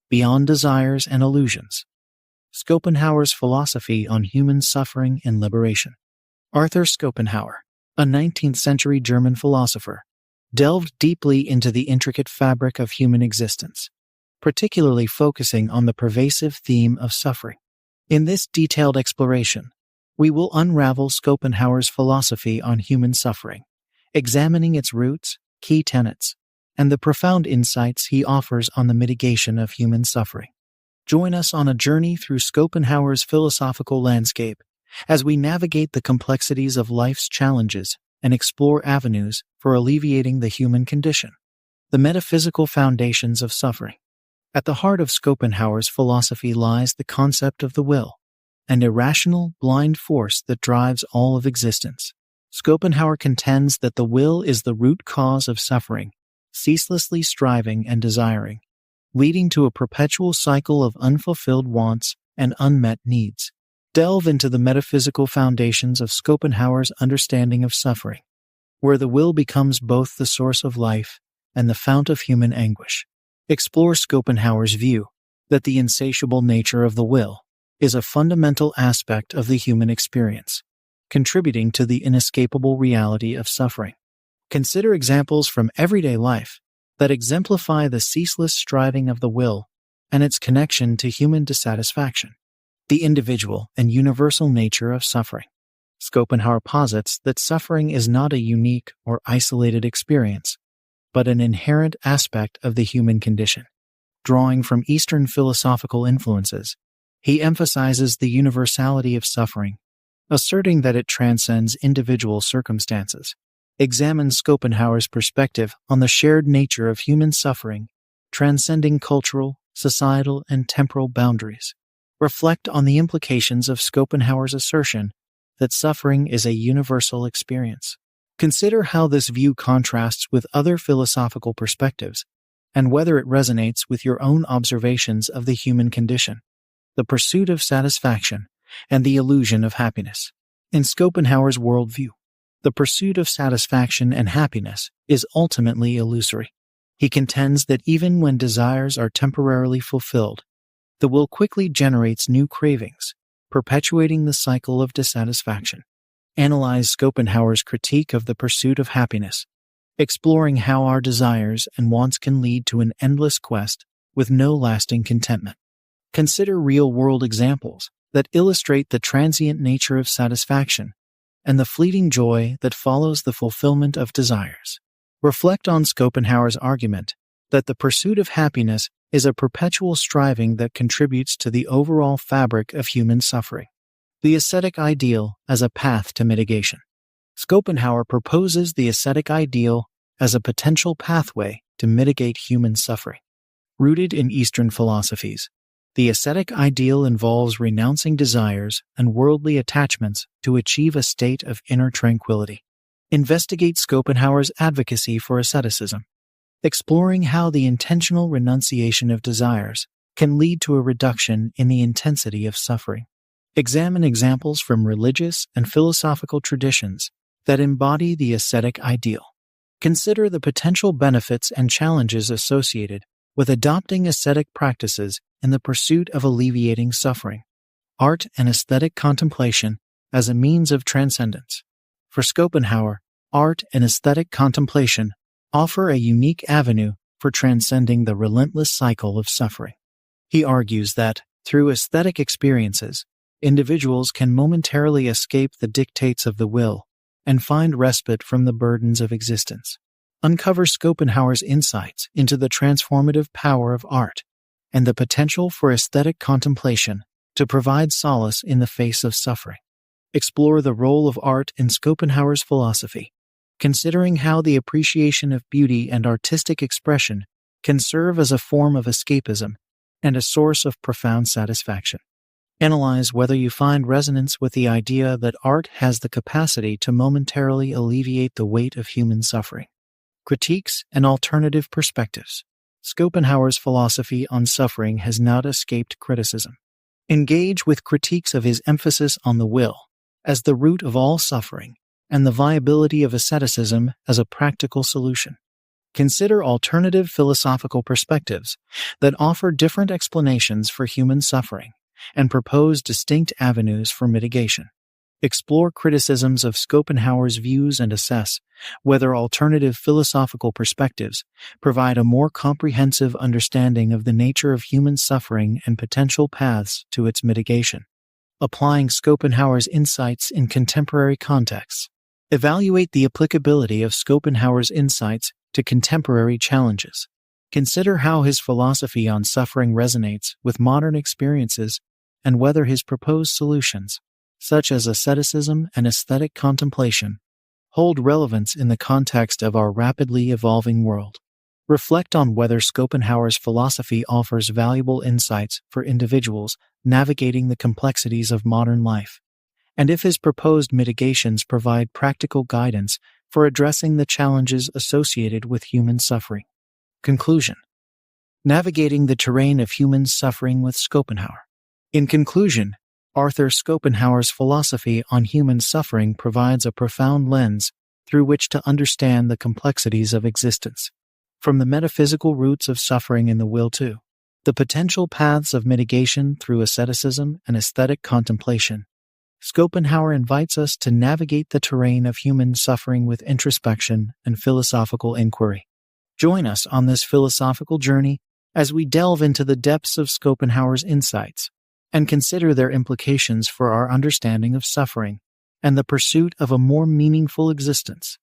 Beyond Desires and Illusions. Schopenhauer's Philosophy on Human Suffering and Liberation. Arthur Schopenhauer, a 19th-century German philosopher, delved deeply into the intricate fabric of human existence, particularly focusing on the pervasive theme of suffering. In this detailed exploration, we will unravel Schopenhauer's philosophy on human suffering, examining its roots, key tenets, and the profound insights he offers on the mitigation of human suffering. Join us on a journey through Schopenhauer's philosophical landscape as we navigate the complexities of life's challenges and explore avenues for alleviating the human condition. The metaphysical foundations of suffering. At the heart of Schopenhauer's philosophy lies the concept of the will, an irrational, blind force that drives all of existence. Schopenhauer contends that the will is the root cause of suffering, ceaselessly striving and desiring, leading to a perpetual cycle of unfulfilled wants and unmet needs. Delve into the metaphysical foundations of Schopenhauer's understanding of suffering, where the will becomes both the source of life and the fount of human anguish. Explore Schopenhauer's view that the insatiable nature of the will is a fundamental aspect of the human experience, contributing to the inescapable reality of suffering. Consider examples from everyday life that exemplify the ceaseless striving of the will and its connection to human dissatisfaction. The individual and universal nature of suffering. Schopenhauer posits that suffering is not a unique or isolated experience, but an inherent aspect of the human condition. Drawing from Eastern philosophical influences, he emphasizes the universality of suffering, asserting that it transcends individual circumstances. Examine Schopenhauer's perspective on the shared nature of human suffering, transcending cultural, societal, and temporal boundaries. Reflect on the implications of Schopenhauer's assertion that suffering is a universal experience. Consider how this view contrasts with other philosophical perspectives, and whether it resonates with your own observations of the human condition, the pursuit of satisfaction, and the illusion of happiness. In Schopenhauer's worldview, the pursuit of satisfaction and happiness is ultimately illusory. He contends that even when desires are temporarily fulfilled, the will quickly generates new cravings, perpetuating the cycle of dissatisfaction. Analyze Schopenhauer's critique of the pursuit of happiness, exploring how our desires and wants can lead to an endless quest with no lasting contentment. Consider real-world examples that illustrate the transient nature of satisfaction and the fleeting joy that follows the fulfillment of desires. Reflect on Schopenhauer's argument that the pursuit of happiness is a perpetual striving that contributes to the overall fabric of human suffering. The ascetic ideal as a path to mitigation. Schopenhauer proposes the ascetic ideal as a potential pathway to mitigate human suffering. Rooted in Eastern philosophies, the ascetic ideal involves renouncing desires and worldly attachments to achieve a state of inner tranquility. Investigate Schopenhauer's advocacy for asceticism, exploring how the intentional renunciation of desires can lead to a reduction in the intensity of suffering. Examine examples from religious and philosophical traditions that embody the ascetic ideal. Consider the potential benefits and challenges associated with adopting ascetic practices in the pursuit of alleviating suffering. Art and aesthetic contemplation as a means of transcendence. For Schopenhauer, art and aesthetic contemplation offer a unique avenue for transcending the relentless cycle of suffering. He argues that, through aesthetic experiences, individuals can momentarily escape the dictates of the will and find respite from the burdens of existence. Uncover Schopenhauer's insights into the transformative power of art and the potential for aesthetic contemplation to provide solace in the face of suffering. Explore the role of art in Schopenhauer's philosophy, considering how the appreciation of beauty and artistic expression can serve as a form of escapism and a source of profound satisfaction. Analyze whether you find resonance with the idea that art has the capacity to momentarily alleviate the weight of human suffering. Critiques and alternative perspectives. Schopenhauer's philosophy on suffering has not escaped criticism. Engage with critiques of his emphasis on the will as the root of all suffering and the viability of asceticism as a practical solution. Consider alternative philosophical perspectives that offer different explanations for human suffering and propose distinct avenues for mitigation. Explore criticisms of Schopenhauer's views and assess whether alternative philosophical perspectives provide a more comprehensive understanding of the nature of human suffering and potential paths to its mitigation. Applying Schopenhauer's insights in contemporary contexts. Evaluate the applicability of Schopenhauer's insights to contemporary challenges. Consider how his philosophy on suffering resonates with modern experiences and whether his proposed solutions, such as asceticism and aesthetic contemplation, hold relevance in the context of our rapidly evolving world. Reflect on whether Schopenhauer's philosophy offers valuable insights for individuals navigating the complexities of modern life, and if his proposed mitigations provide practical guidance for addressing the challenges associated with human suffering. Conclusion. Navigating the terrain of human suffering with Schopenhauer. In conclusion, Arthur Schopenhauer's philosophy on human suffering provides a profound lens through which to understand the complexities of existence. From the metaphysical roots of suffering in the will to the potential paths of mitigation through asceticism and aesthetic contemplation, Schopenhauer invites us to navigate the terrain of human suffering with introspection and philosophical inquiry. Join us on this philosophical journey as we delve into the depths of Schopenhauer's insights and consider their implications for our understanding of suffering and the pursuit of a more meaningful existence.